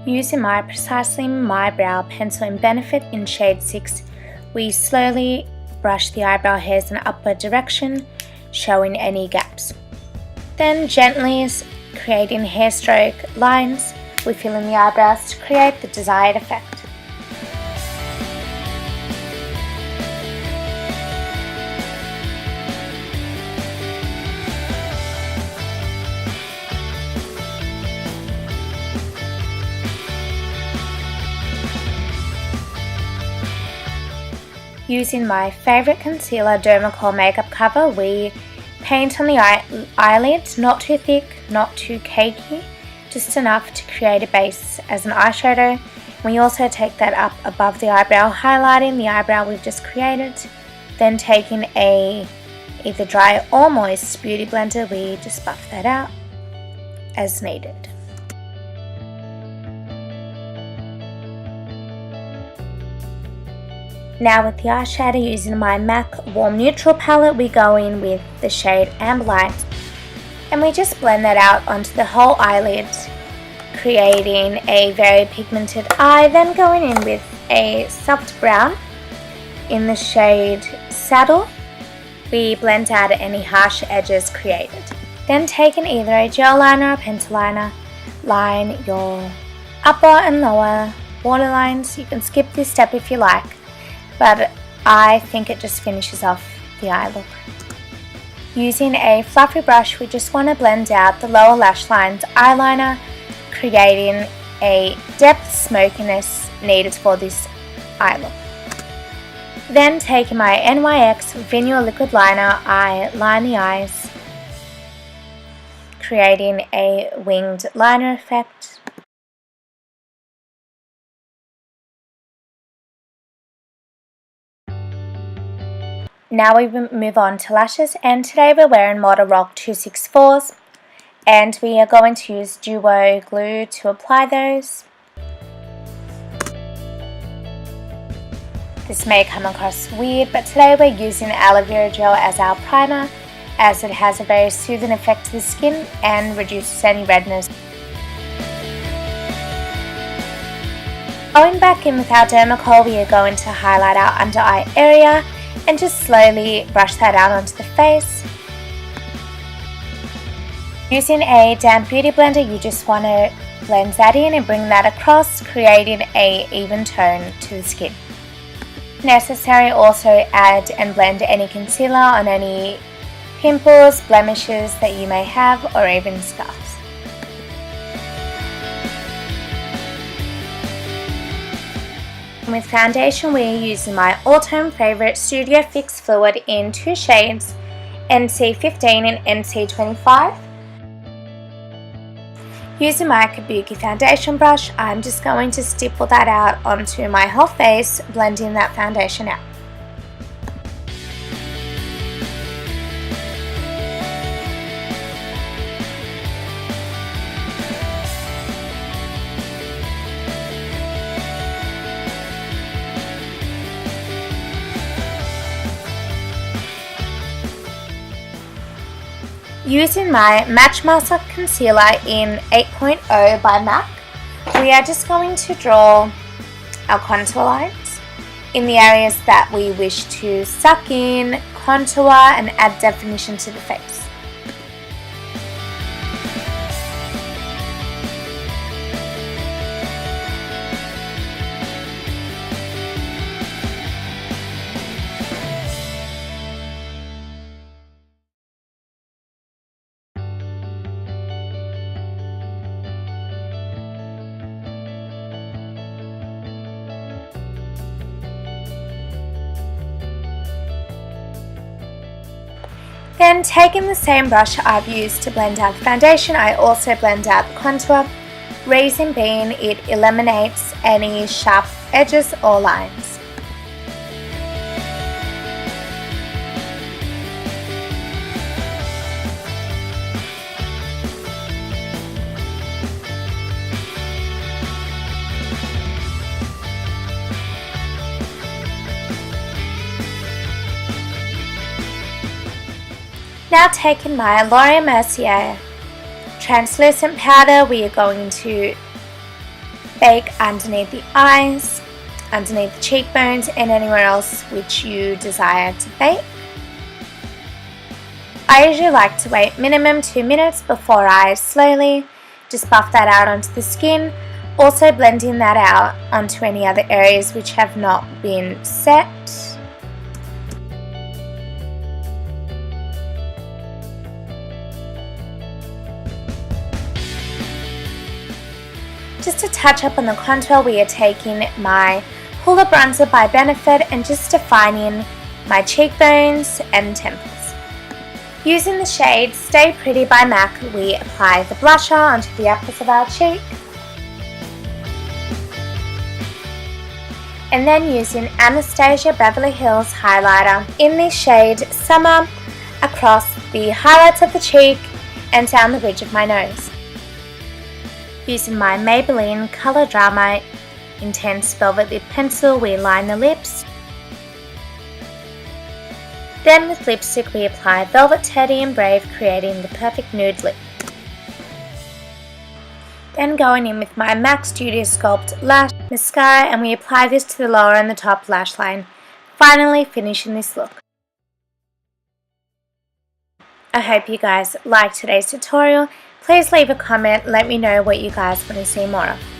Using my Precisely My Brow pencil in Benefit in shade 6, we slowly brush the eyebrow hairs in an upward direction, showing any gaps. Then gently creating hair stroke lines, we fill in the eyebrows to create the desired effect. Using my favourite concealer Dermacol makeup cover, we paint on the eyelids, not too thick, not too cakey, just enough to create a base as an eyeshadow. We also take that up above the eyebrow, highlighting the eyebrow we've just created. Then taking a either dry or moist beauty blender, we just buff that out as needed. Now with the eyeshadow, using my MAC Warm Neutral palette, we go in with the shade Amber Light and we just blend that out onto the whole eyelid, creating a very pigmented eye. Then going in with a soft brown in the shade Saddle, we blend out any harsh edges created. Then taking either a gel liner or pencil liner, line your upper and lower waterlines. You can skip this step if you like, but I think it just finishes off the eye look. Using a fluffy brush, we just want to blend out the lower lash line's eyeliner, creating a depth smokiness needed for this eye look. Then taking my NYX Vinyl Liquid Liner, I line the eyes, creating a winged liner effect. Now we move on to lashes, and today we're wearing Model Rock 264s, and we are going to use Duo glue to apply those. This may come across weird, but today we're using aloe vera gel as our primer, as it has a very soothing effect to the skin and reduces any redness. Going back in with our Dermacol, we are going to highlight our under eye area and just slowly brush that out onto the face. Using a damp beauty blender, you just want to blend that in and bring that across, creating a even tone to the skin. Necessary, also add and blend any concealer on any pimples, blemishes that you may have, or even scuffs. With foundation, we are using my all-time favourite Studio Fix Fluid in two shades, NC15 and NC25. Using my Kabuki foundation brush, I'm just going to stipple that out onto my whole face, blending that foundation out. Using my Match Master Concealer in 8.0 by MAC, we are just going to draw our contour lines in the areas that we wish to suck in, contour and add definition to the face. Then taking the same brush I've used to blend out the foundation, I also blend out the contour. Reason being, it eliminates any sharp edges or lines. Now taking my Laura Mercier translucent powder, we are going to bake underneath the eyes, underneath the cheekbones, and anywhere else which you desire to bake. I usually like to wait minimum 2 minutes before I slowly just buff that out onto the skin, also blending that out onto any other areas which have not been set. Just to touch up on the contour, we are taking my Hoola Bronzer by Benefit and just defining my cheekbones and temples. Using the shade Stay Pretty by MAC, we apply the blusher onto the apples of our cheek. And then using Anastasia Beverly Hills highlighter in the shade Summer across the highlights of the cheek and down the ridge of my nose. Using my Maybelline Color Drama Intense Velvet Lip Pencil, we line the lips. Then with lipstick we apply Velvet Teddy and Brave, creating the perfect nude lip. Then going in with my MAC Studio Sculpt Lash Mascara, and we apply this to the lower and the top lash line, finally finishing this look. I hope you guys liked today's tutorial. Please leave a comment, let me know what you guys want to see more of.